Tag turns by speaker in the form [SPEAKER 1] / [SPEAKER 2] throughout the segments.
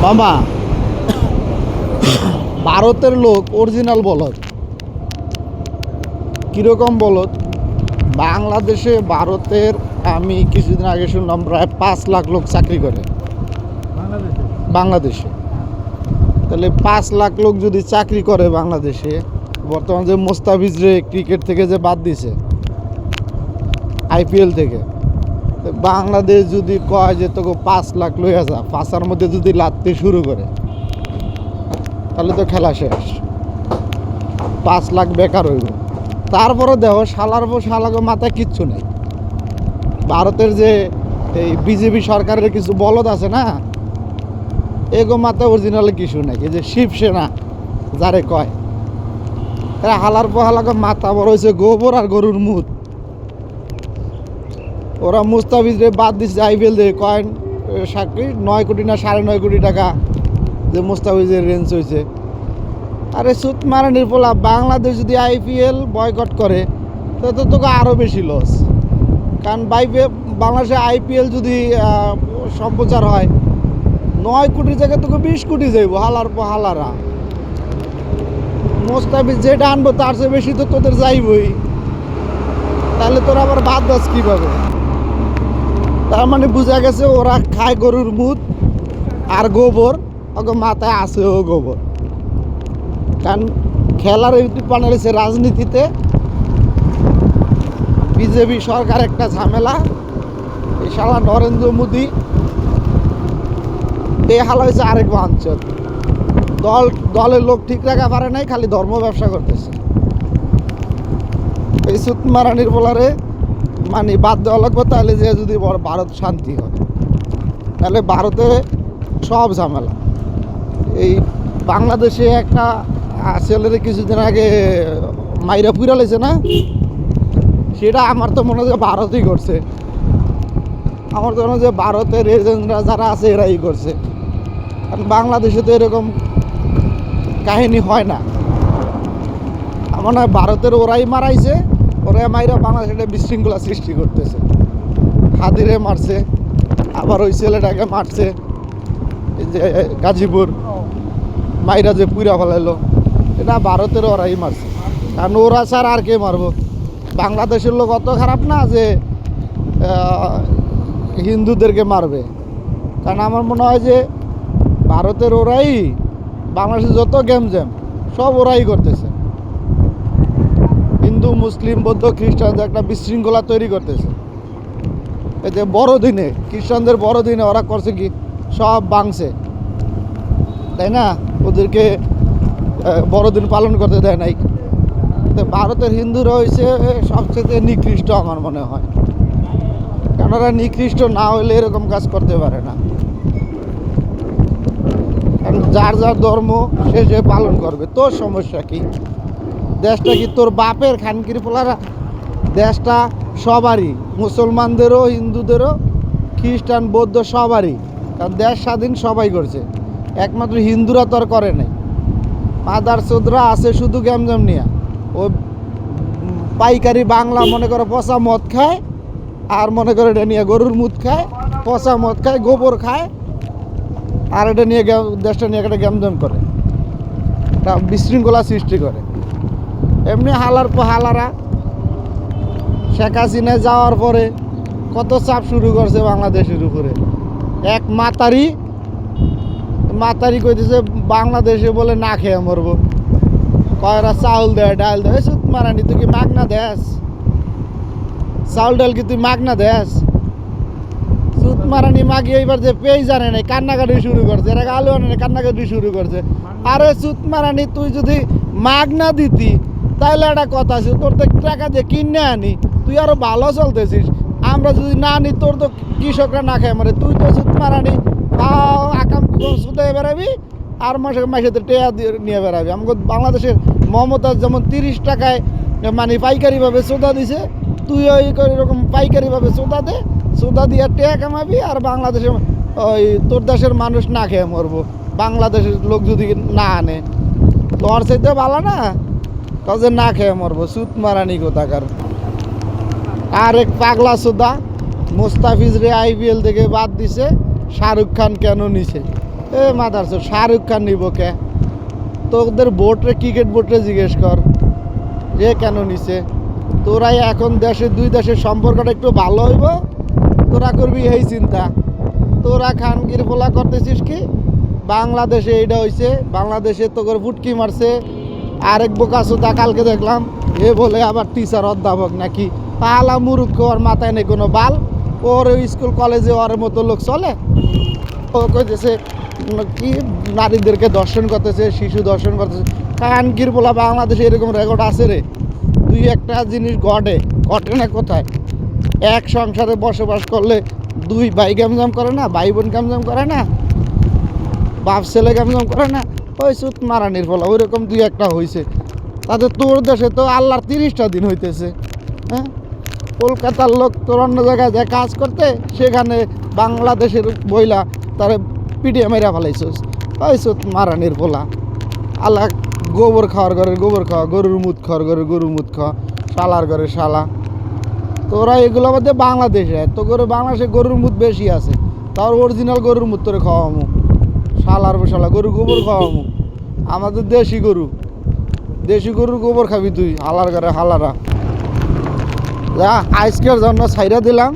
[SPEAKER 1] মামা, ভারতের লোক অরিজিনাল বলদ। কীরকম বলদ? বাংলাদেশে ভারতের আমি কিছুদিন আগে শুনলাম প্রায় 5 লাখ লোক চাকরি করে বাংলাদেশে। তাহলে 5 লাখ লোক যদি চাকরি করে বাংলাদেশে, বর্তমান যে মোস্তাফিজরে ক্রিকেট থেকে যে বাদ দিছে IPL থেকে, বাংলাদেশ যদি কয় যে তোকে 5 লাখ লইয়া যা, পাঁচার মধ্যে যদি লাত্তি শুরু করে, তাহলে তো খেলা শেষ। 5 লাখ বেকার হইব। তারপরে দেখো শালাকে মাথায় কিচ্ছু নেই। ভারতের যে এই বিজেপি সরকারের কিছু বলদ আছে না, এগো মাথায় অরিজিনাল কিছু নাই। এই যে শিবসেনা যারে কয়, তারা হালার পোহালাকে মাথা বড় হয়েছে গোবর আর গরুর মুখ। ওরা মুস্তাফিজরে বাদ দিচ্ছে IPL দিয়ে, কয়েন 9 কোটি না 9.5 কোটি টাকা যে মুস্তাফিজের রেঞ্জ হয়েছে। আরে সুত মারানির পোলা, বাংলাদেশ যদি IPL বয়কট করে তো তোকে আরও বেশি লস। কারণ বাংলাদেশে IPL যদি সম্প্রচার হয়, 9 কোটির জায়গায় তোকে 20 কোটি যাইব। হালার পর হালারা মুস্তাফিজ যেটা আনবো তার চেয়ে বেশি তো তোদের যাইবই। তাহলে তোরা আবার বাদ দাস কীভাবে? তার মানে বোঝা গেছে ওরা খায় গরুর মুখ আর গোবর, ওকে মাথায় আছে ও গোবর। কারণ খেলার পানে রয়েছে রাজনীতিতে। বিজেপি সরকার একটা ঝামেলা, এই শালা নরেন্দ্র মোদী এই হালা হয়েছে আরেক বাঞ্চল। দলের লোক ঠিক রাখা পারে নাই, খালি ধর্ম ব্যবসা করতেছে। এই সুত মারানির বলারে মানে বাদ দেওয়া লাগবে, তাহলে যে যদি ভারত শান্তি হয়, তাহলে ভারতে সব ঝামেলা। এই বাংলাদেশে একটা ছেলের কিছুদিন আগে মাইরা পুরা লেছে না, সেটা আমার তো মনে হয় ভারতই করছে। আমার তো মনে হয় যে ভারতের এজেন্টরা যারা আছে এরাই করছে। কারণ বাংলাদেশে তো এরকম কাহিনী হয় না। আমার নয় ভারতের ওরাই মারাইছে, ওরাই মাইরা বাংলাদেশে বিশৃঙ্খলা সৃষ্টি করতেছে। হাদিরে মারছে, আবার ওই ছেলেটাকে মারছে, এই যে গাজীপুর মাইরা যে পুরা ফেলাইলো, এটা ভারতের ওরাই মারছে। কারণ ওরা ছাড়া আর কে মারবো? বাংলাদেশের লোক অত খারাপ না যে হিন্দুদেরকে মারবে। কারণ আমার মনে হয় যে ভারতের ওরাই বাংলাদেশে যত জ্যাম সব ওরাই করতেছে। হিন্দু মুসলিম বৌদ্ধ খ্রিস্টান একটা বিশৃঙ্খলা তৈরি করতেছে। এই যে বড়দিনে, খ্রিস্টানদের বড়দিনে ওরা করছে কি, সব ভাঙছে, তাই না? ওদেরকে বড়দিন পালন করতে দেয় নাই। তো ভারতের হিন্দুরা হয়েছে সবচেয়ে নিকৃষ্ট আমার মনে হয়। কারণ ওরা নিকৃষ্ট না হলে এরকম কাজ করতে পারে না। কারণ যার যার ধর্ম সে পালন করবে, তোর সমস্যা কি? দেশটা কি তোর বাপের খানকির পোলারা? দেশটা সবারই, মুসলমানদেরও হিন্দুদেরও খ্রিস্টান বৌদ্ধ সবারই। কারণ দেশ স্বাধীন সবাই করছে, একমাত্র হিন্দুরা তো আর করে নাই। মাদার চোদরা আছে শুধু গ্যামজাম নিয়ে। ও পাইকারি বাংলা মনে করে পচা মদ খায়, আর মনে করে এটা নিয়ে গরুর মুদ খায়, পচা মদ খায়, গোবর খায়, আর এটা নিয়ে দেশটা নিয়ে একটা গ্যামজাম করে, একটা বিশৃঙ্খলা সৃষ্টি করে। এমনি হালার পর হালারা শেখ হাসিনা যাওয়ার পরে কত চাপ শুরু করছে বাংলাদেশের উপরে। এক মাতারি কইতেছে বাংলাদেশে বলে না খেয়ে মরবো, কয়রা চাউল দেয় ডাল দেয়। সুত মারানি, তুই কি মাগনা দেস? চাউল ডাল কি তুই মাগনা দেস? সুত মারানি মাগি এইবার যে পেয়ে জানে নাই, কান্নাকাটি শুরু করছে। এর আগে আলু আনে কান্নাকাটি শুরু করছে। আরে সুত মারানি, তুই যদি মাগনা দিতি তাহলে একটা কথা ছিল, তোর তো টাকা দিয়ে কিনে আনি, তুই আরো ভালো চলতেছিস। আমরা যদি না আনি, তোর তো কৃষকরা না খায় মারে। তুই তো সুত মারানি আকাম সুদে বেড়াবি, আর মাসে টেয়া দিয়ে নিয়ে বেড়াবি। আমাকে বাংলাদেশের মমতাজ যেমন 30 টাকায় মানে পাইকারিভাবে সোদা দিছে, তুই ওই এরকম পাইকারিভাবে সোদা দে, সোদা দিয়ে টেয়া কামাবি, আর বাংলাদেশের ওই তোর দেশের মানুষ না খেয়ে মরবো। বাংলাদেশের লোক যদি না আনে, তোর চাইতে ভালো না, তাদের না খেয়ে মরবো। সুত মারানি কোথাকার। আর এক পাগলা সোদা মুস্তাফিজরে IPL থেকে বাদ দিছে, শাহরুখ খান কেন নিছে? এ মাদার চোদ, শাহরুখ খান নিব কে? তোদের বোর্ডরে, ক্রিকেট বোর্ডরে জিজ্ঞেস কর যে কেন নিছে। তোরাই এখন দেশের, দুই দেশের সম্পর্কটা একটু ভালো হইব, তোরা করবি এই চিন্তা। তোরা খানগির ফোলা করতেছিস কি? বাংলাদেশে এইটা হয়েছে, বাংলাদেশে তো করে ফুটকি মারছে। আরেক বোকা সুতা কালকে দেখলাম, এ বলে আবার টিচার অধ্যাপক নাকি। পালা মুরুক্ষ, ওর মাথায় নেই কোনো বাল। ওর স্কুল কলেজে ওর মতো লোক চলে। ও কইতেছে কি নারীদেরকে দর্শন করতেছে, শিশু দর্শন করতেছে। কানকির বলা বাংলাদেশে এরকম রেকর্ড আছে রে? দুই একটা জিনিস ঘটে না কোথায়? এক সংসারে বসবাস করলে দুই ভাই গ্যামজাম করে না, ভাই বোন গ্যামজাম করে না, বাপ ছেলে গ্যামজাম করে না? ওই সুত মারানির ফলা ওই রকম দুই একটা হয়েছে। তাতে তোর দেশে তো আল্লাহর 30টা দিন হইতেছে। হ্যাঁ, কলকাতার লোক তোর অন্য জায়গায় যায় কাজ করতে, সেখানে বাংলাদেশের বইলা তারে পিটিয়ে মেরা ফেলাইছিস। ওই সুত মারানির ফলা। আল্লাহ গোবর খাওয়ার ঘরে গোবর খাওয়া, গরুর মুদ খাওয়ার ঘরে গরুর মুদ খাওয়া, শালার ঘরে শালা। তোরা এগুলো মধ্যে বাংলাদেশে তো করে, বাংলাদেশে গরুর মুদ বেশি আছে, তার অরিজিনাল গরুর মুদ তোরে খাওয়ামু। শালার শালা গরু গোবর খাওয়ামু। আমাদের দেশি গরু, দেশি গরুর গোবর খাবি তুই, হালার ঘরে হালারা। যা আজকের জন্য ছাইরা দিলাম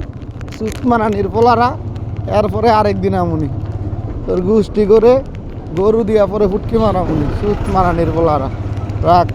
[SPEAKER 1] সুতমানানির পোলারা। এরপরে আরেকদিন আমুনি তোর গোষ্ঠী করে গরু দিয়া পরে ফুটকি মারামুনি সুতমানানির পোলারা। রাখ।